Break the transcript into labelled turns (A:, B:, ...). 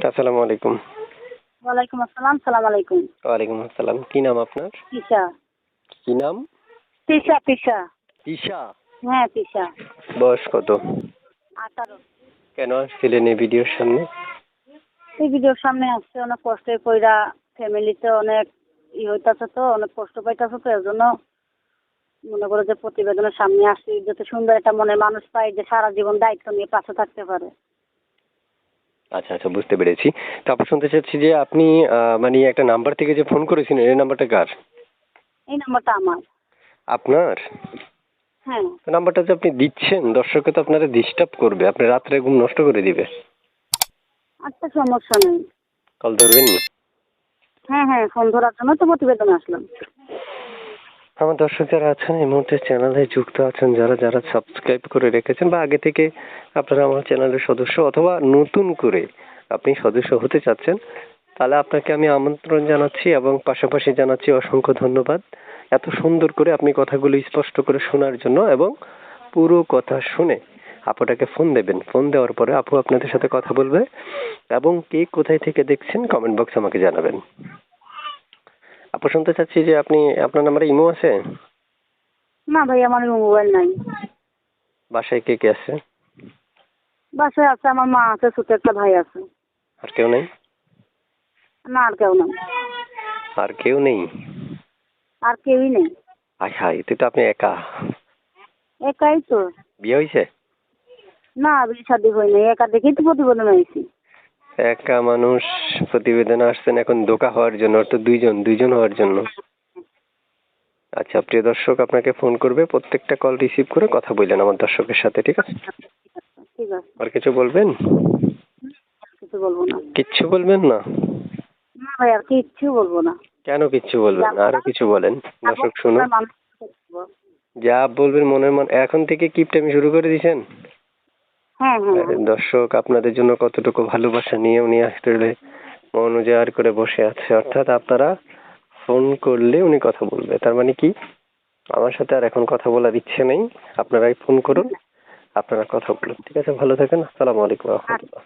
A: আসসালামু আলাইকুম।
B: ওয়ালাইকুম আসসালাম, সালাম আলাইকুম।
A: ওয়ালাইকুম আসসালাম। কি নাম আপনার?
B: তিশা।
A: কি নাম?
B: তিশা, তিশা।
A: তিশা।
B: হ্যাঁ, তিশা।
A: বয়স কত?
B: 18।
A: কেন আসছিলেন এই ভিডিওর সামনে?
B: এই ভিডিওর সামনে আসছে অনেক কষ্টে কইরা, ফ্যামিলিতে অনেক হইতাছে তো, অনেক কষ্ট পাইতাছে তো, এর জন্য মনে করো যে প্রতিবেদনের সামনে আসছি, যাতে সুন্দর একটা মনের মানুষ পাই যে সারা জীবন দায়িত্ব নিয়ে পাশে থাকতে পারে।
A: আচ্ছা আচ্ছা, বুঝতে পেরেছি। তারপর শুনতে চাচ্ছি যে আপনি মানে একটা নাম্বার থেকে যে ফোন করেছিলেন, এই নাম্বারটা কার?
B: এই নাম্বারটা আমার।
A: আপনার?
B: হ্যাঁ।
A: নাম্বারটা যে আপনি দিচ্ছেন, দর্শককে তো আপনারা ডিস্টার্ব করবে, আপনি রাত্রে ঘুম নষ্ট করে দিবে।
B: আচ্ছা, সমস্যা নেই।
A: কল ধরবেন নি?
B: হ্যাঁ হ্যাঁ, ফোন ধরার জন্য তো প্রতিবেদন আসলাম।
A: আমার দর্শক যারা আছেন এই মুহূর্তে চ্যানেলে যুক্ত আছেন, যারা যারা সাবস্ক্রাইব করে রেখেছেন বা আগে থেকে আপনারা আমার চ্যানেলের সদস্য অথবা নতুন করে আপনি সদস্য হতে চাচ্ছেন, তাহলে আপনাকে আমি আমন্ত্রণ জানাচ্ছি এবং পাশাপাশি জানাচ্ছি অসংখ্য ধন্যবাদ এত সুন্দর করে আপনি কথাগুলো স্পষ্ট করে শোনার জন্য। এবং পুরো কথা শুনে আপুটাকে ফোন দেবেন। ফোন দেওয়ার পরে আপু আপনাদের সাথে কথা বলবে এবং কে কোথায় থেকে দেখছেন কমেন্ট বক্সে আমাকে জানাবেন। আপু শুনতে চাচ্ছি যে আপনি, আপনার নাম্বারে ইমো আছে?
B: না ভাই, আমার মোবাইল নাই।
A: বাসায় কে কে আছে?
B: বাসায় আছে আমার মা আছে, ছোট একটা ভাই আছে।
A: আর কেউ নেই?
B: না, আর কেউ নাই।
A: আর কেউ নেই?
B: আর কেউই নেই।
A: আয় হায়, তুই তো আপনি একা।
B: একাই তো।
A: বিয়ে হয়েছে?
B: না, বিয়ে শাদী হয়নি, একা দেখেই তো প্রতিবেদন হয়েছি।
A: একা মানুষ প্রতিবেদনে আসছেন এখন ধোঁকা হওয়ার জন্য, তো দুইজন হওয়ার জন্য। আচ্ছা প্রিয় দর্শক, আপনাকে ফোন করবে, প্রত্যেকটা কল রিসিভ করে কথা বললেন আমার দর্শকের সাথে, ঠিক আছে?
B: ঠিক আছে।
A: আর কিছু বলবেন?
B: কিছু বলবো না।
A: কিচ্ছু বলবেন না?
B: না ভাই, আর কিচ্ছু বলবো না।
A: কেন কিচ্ছু বলবেন না? আরো কিছু বলেন, দর্শক শুনুন। যা বলবেন মনের মন, এখন থেকে কিপটামি শুরু করে দিয়েছেন?
B: হ্যাঁ হ্যাঁ।
A: দর্শক আপনাদের জন্য কতটুকু ভালোবাসা নিয়ে উনি আসলে মন উজাড় করে বসে আছে, অর্থাৎ আপনারা ফোন করলে উনি কথা বলবে। তার মানে কি, আমার সাথে আর এখন কথা বলার ইচ্ছে নেই, আপনারাই ফোন করুন, আপনারা কথা বলুন, ঠিক আছে? ভালো থাকেন। আসসালামু আলাইকুম ওয়া রাহমাতুল্লাহ।